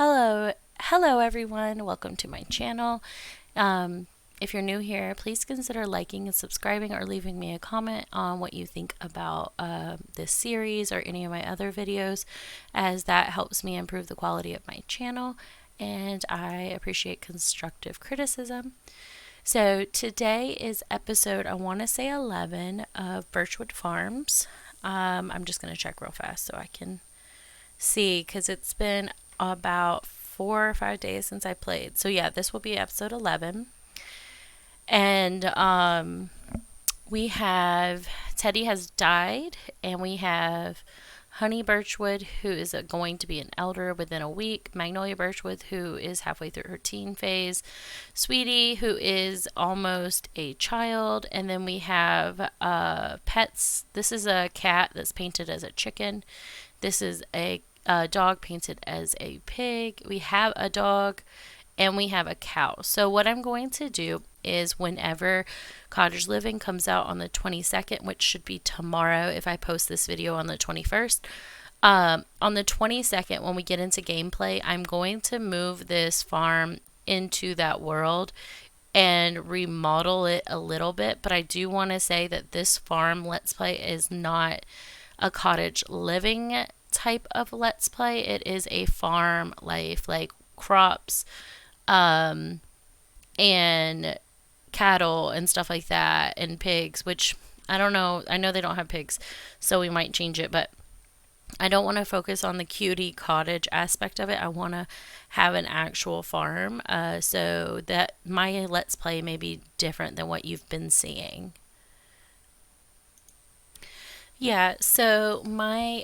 Hello everyone. Welcome to my channel. If you're new here, please consider liking and subscribing or leaving me a comment on what you think about this series or any of my other videos, as that helps me improve the quality of my channel, and I appreciate constructive criticism. So today is episode, I want to say 11 of Birchwood Farms. I'm just going to check real fast so I can see, because it's been about 4 or 5 days since I played. So yeah, this will be episode 11. And we have Teddy has died, and we have Honey Birchwood, who is going to be an elder within a week. Magnolia Birchwood, who is halfway through her teen phase. Sweetie, who is almost a child. And then we have pets. This is a cat that's painted as a chicken. This is a dog painted as a pig. We have a dog and we have a cow. So what I'm going to do is, whenever Cottage Living comes out on the 22nd, which should be tomorrow if I post this video on the 21st, on the 22nd, when we get into gameplay, I'm going to move this farm into that world and remodel it a little bit. But I do want to say that this farm Let's Play is not a Cottage Living type of Let's Play. It is a farm life, like crops, and cattle and stuff like that, and pigs, which I don't know. I know they don't have pigs, so we might change it, but I don't want to focus on the cutie cottage aspect of it. I want to have an actual farm, so that my Let's Play may be different than what you've been seeing. Yeah, so my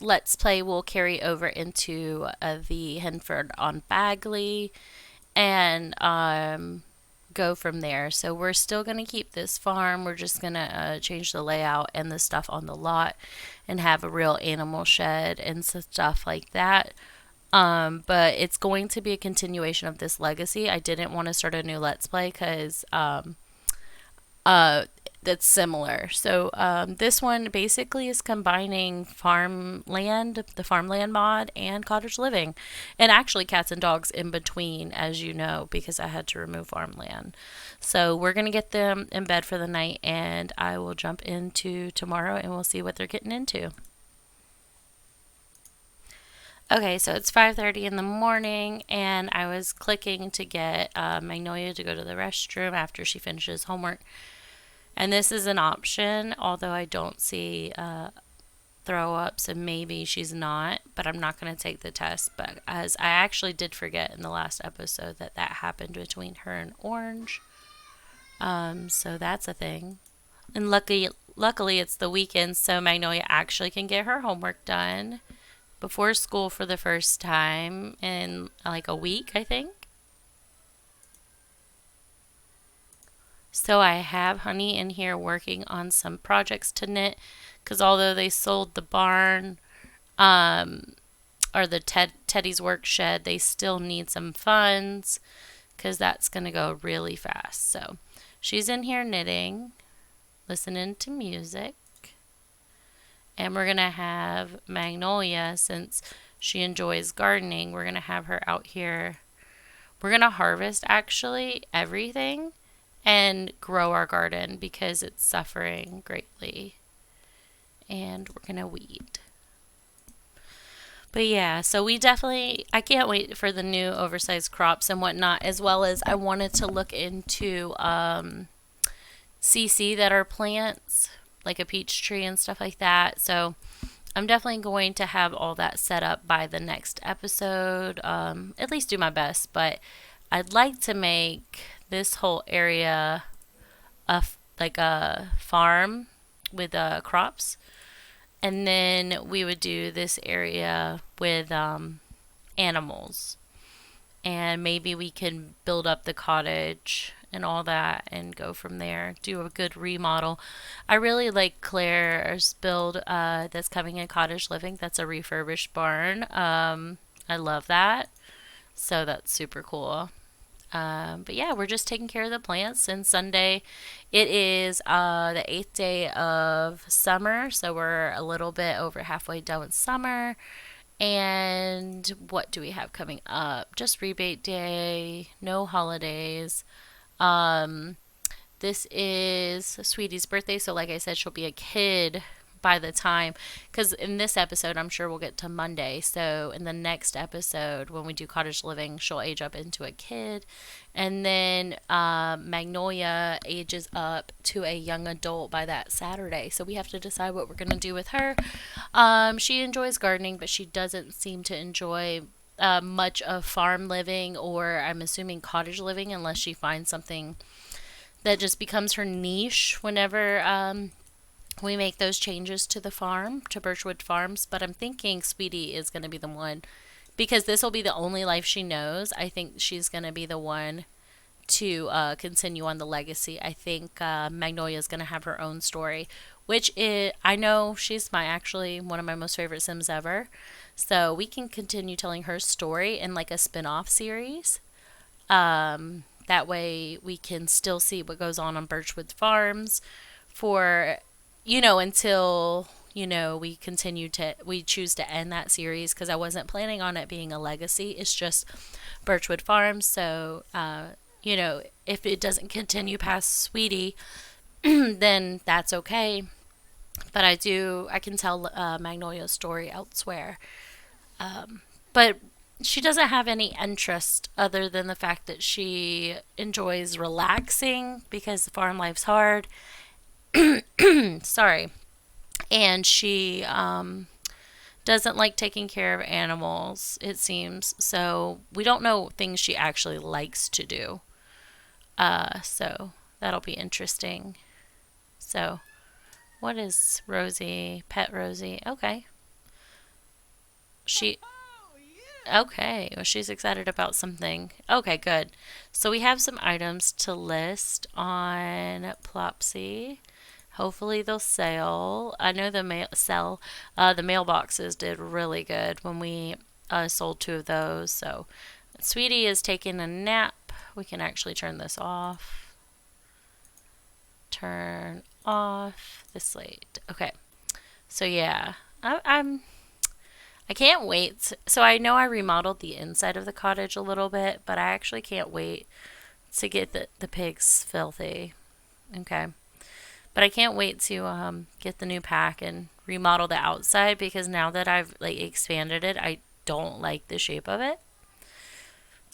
Let's Play will carry over into the Henford on Bagley, and go from there. So we're still going to keep this farm. We're just going to change the layout and the stuff on the lot and have a real animal shed and stuff like that. But it's going to be a continuation of this legacy. I didn't want to start a new Let's Play because that's similar. So this one basically is combining farmland, the farmland mod, and cottage living, and actually cats and dogs in between, as you know, because I had to remove farmland. So we're gonna get them in bed for the night, and I will jump into tomorrow and we'll see what they're getting into. Okay, so it's 5:30 in the morning, and I was clicking to get Magnolia to go to the restroom after she finishes homework. And this is an option, although I don't see throw up, so maybe she's not, but I'm not going to take the test. But as I actually did forget in the last episode that happened between her and Orange. So that's a thing. And luckily it's the weekend, so Magnolia actually can get her homework done before school for the first time in like a week, I think. So I have Honey in here working on some projects to knit, because although they sold the barn, or the Teddy's work shed, they still need some funds, because that's going to go really fast. So she's in here knitting, listening to music, and we're going to have Magnolia, since she enjoys gardening, we're going to have her out here. We're going to harvest actually everything and grow our garden because it's suffering greatly, and we're gonna weed. But yeah, so I can't wait for the new oversized crops and whatnot, as well as I wanted to look into CC that are plants, like a peach tree and stuff like that. So I'm definitely going to have all that set up by the next episode, at least do my best. But I'd like to make this whole area like a farm with crops, and then we would do this area with animals, and maybe we can build up the cottage and all that and go from there, do a good remodel. I really like Claire's build that's coming in Cottage Living. That's a refurbished barn. I love that, so that's super cool. But yeah, we're just taking care of the plants. And Sunday, it is the 8th day of summer, so we're a little bit over halfway done with summer. And what do we have coming up? Just rebate day, no holidays. Um, this is Sweetie's birthday, so like I said, she'll be a kid by the time, because in this episode, I'm sure we'll get to Monday. So in the next episode, when we do cottage living, she'll age up into a kid, and then Magnolia ages up to a young adult by that Saturday. So we have to decide what we're gonna do with her. She enjoys gardening, but she doesn't seem to enjoy much of farm living, or I'm assuming cottage living, unless she finds something that just becomes her niche whenever we make those changes to the farm, to Birchwood Farms. But I'm thinking Sweetie is going to be the one, because this will be the only life she knows. I think she's going to be the one to continue on the legacy. I think Magnolia is going to have her own story, which is, I know she's actually one of my most favorite Sims ever. So we can continue telling her story in like a spin-off series. That way we can still see what goes on Birchwood Farms for, until, we choose to end that series, because I wasn't planning on it being a legacy. It's just Birchwood Farms. So, if it doesn't continue past Sweetie, then that's okay. But I can tell Magnolia's story elsewhere. But she doesn't have any interest other than the fact that she enjoys relaxing because the farm life's hard. Sorry. And she doesn't like taking care of animals, it seems. So we don't know things she actually likes to do. So that'll be interesting. So, what is Rosie? Pet Rosie. Okay. She Okay, well, she's excited about something. Okay, good. So we have some items to list on Plopsy. Hopefully they'll sell. I know the mailboxes did really good when we sold two of those. So Sweetie is taking a nap. We can actually turn this off. Turn off this light. Okay. So yeah, I can't wait. So I know I remodeled the inside of the cottage a little bit, but I actually can't wait to get the pigs filthy. Okay. But I can't wait to get the new pack and remodel the outside, because now that I've like expanded it, I don't like the shape of it.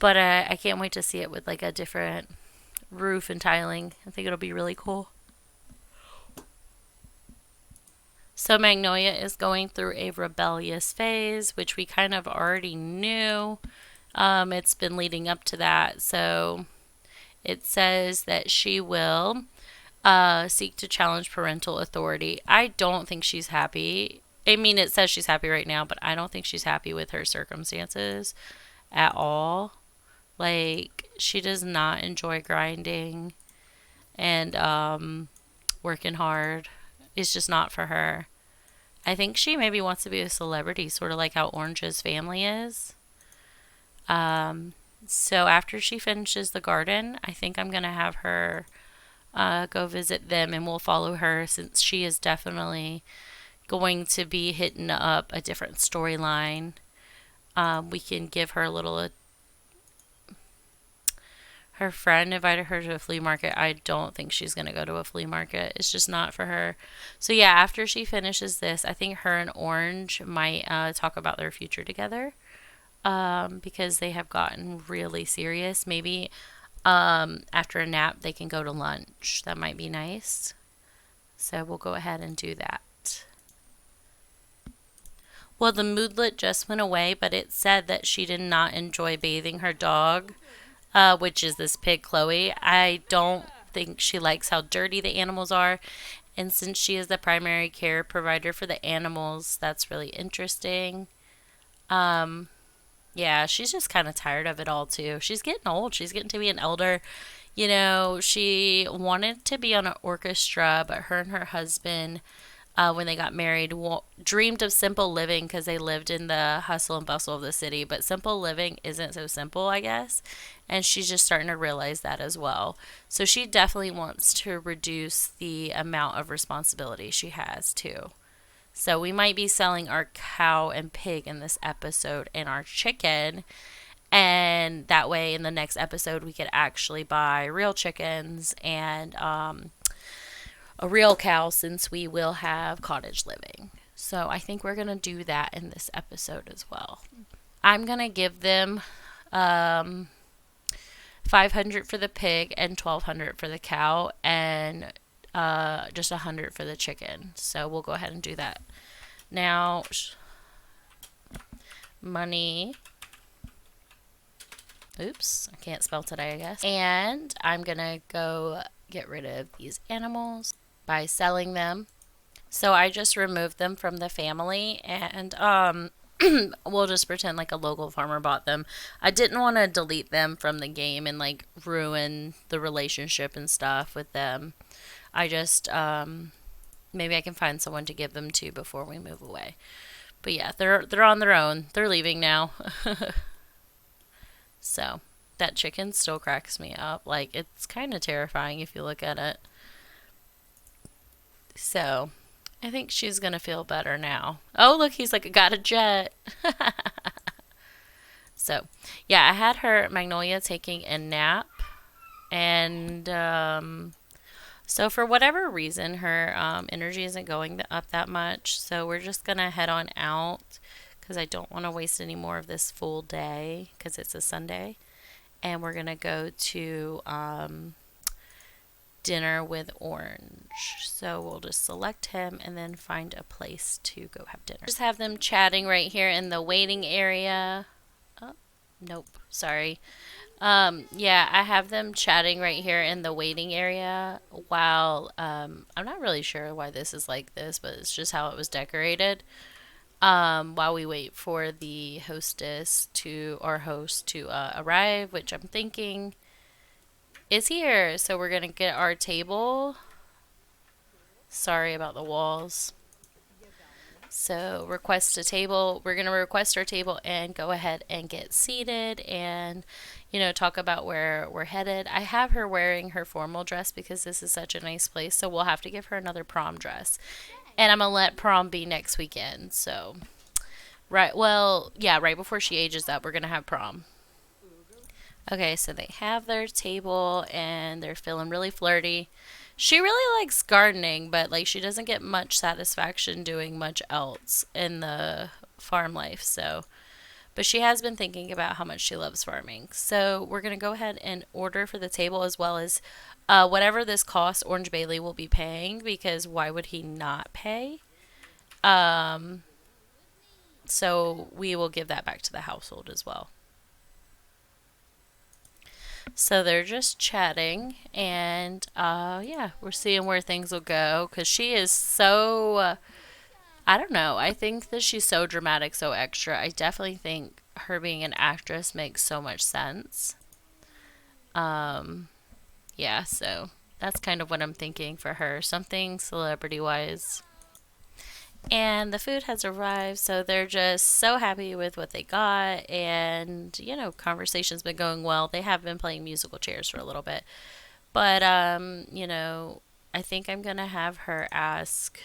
But I can't wait to see it with like a different roof and tiling. I think it'll be really cool. So Magnolia is going through a rebellious phase, which we kind of already knew. It's been leading up to that. So it says that she will seek to challenge parental authority. I don't think she's happy. I mean, it says she's happy right now, but I don't think she's happy with her circumstances at all. Like, she does not enjoy grinding and working hard. It's just not for her. I think she maybe wants to be a celebrity, sort of like how Orange's family is. So after she finishes the garden, I think I'm going to have her go visit them, and we'll follow her, since she is definitely going to be hitting up a different storyline. We can give her a little. Her friend invited her to a flea market. I don't think she's going to go to a flea market. It's just not for her. So, yeah, after she finishes this, I think her and Orange might talk about their future together, because they have gotten really serious. Maybe after a nap, they can go to lunch. That might be nice. So, we'll go ahead and do that. Well, the moodlet just went away, but it said that she did not enjoy bathing her dog, which is this pig, Chloe. I don't think she likes how dirty the animals are. And since she is the primary care provider for the animals, that's really interesting. Um, yeah, she's just kind of tired of it all, too. She's getting old. She's getting to be an elder. She wanted to be on an orchestra, but her and her husband, when they got married, dreamed of simple living, because they lived in the hustle and bustle of the city. But simple living isn't so simple, I guess. And she's just starting to realize that as well. So she definitely wants to reduce the amount of responsibility she has, too. So we might be selling our cow and pig in this episode and our chicken. And that way, in the next episode, we could actually buy real chickens and a real cow, since we will have cottage living. So I think we're going to do that in this episode as well. I'm going to give them 500 for the pig and 1200 for the cow, and just 100 for the chicken. So we'll go ahead and do that. Now, money. Oops, I can't spell today, I guess. And I'm going to go get rid of these animals by selling them. So I just removed them from the family, and we'll just pretend like a local farmer bought them. I didn't want to delete them from the game and like ruin the relationship and stuff with them. I just maybe I can find someone to give them to before we move away. But yeah, they're on their own. They're leaving now. So that chicken still cracks me up. Like, it's kind of terrifying if you look at it. So I think she's going to feel better now. Oh, look, he's like, got a jet. So, yeah, I had her, Magnolia, taking a nap. And so for whatever reason, her energy isn't going up that much. So we're just going to head on out because I don't want to waste any more of this full day because it's a Sunday. And we're going to go to dinner with Orange. So we'll just select him and then find a place to go have dinner. Just have them chatting right here in the waiting area. Oh, nope, sorry. Yeah, I have them chatting right here in the waiting area while, I'm not really sure why this is like this, but it's just how it was decorated. While we wait for the hostess to, or host to, arrive, which I'm thinking is here. So we're going to get our table. Sorry about the walls. So request a table. We're going to request our table and go ahead and get seated and, talk about where we're headed. I have her wearing her formal dress because this is such a nice place. So we'll have to give her another prom dress. And I'm going to let prom be next weekend. So, right before she ages up, we're going to have prom. Okay, so they have their table and they're feeling really flirty. She really likes gardening, but like she doesn't get much satisfaction doing much else in the farm life. So, but she has been thinking about how much she loves farming. So we're going to go ahead and order for the table as well as whatever this costs, Orange Bailey will be paying because why would he not pay? So we will give that back to the household as well. So they're just chatting, and we're seeing where things will go because she is so, I don't know, I think that she's so dramatic, so extra. I definitely think her being an actress makes so much sense. Yeah, so that's kind of what I'm thinking for her, something celebrity-wise. And the food has arrived, so they're just so happy with what they got. And, conversation's been going well. They have been playing musical chairs for a little bit. But, I think I'm going to have her ask.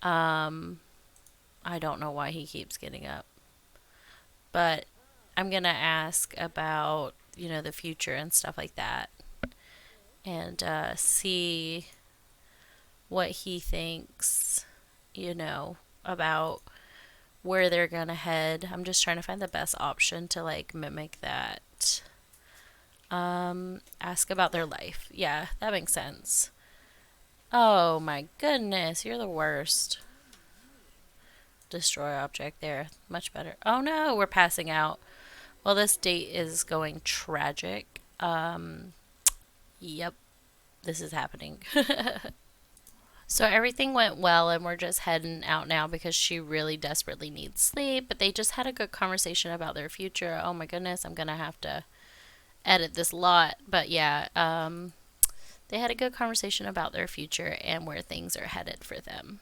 I don't know why he keeps getting up. But I'm going to ask about, the future and stuff like that. And see what he thinks, about where they're gonna head. I'm just trying to find the best option to like mimic that. Ask about their life. Yeah, that makes sense. Oh my goodness, you're the worst. Destroy object there. Much better. Oh no, we're passing out. Well, this date is going tragic. Yep, this is happening. So everything went well, and we're just heading out now because she really desperately needs sleep. But they just had a good conversation about their future. Oh my goodness, I'm going to have to edit this lot. But yeah, they had a good conversation about their future and where things are headed for them.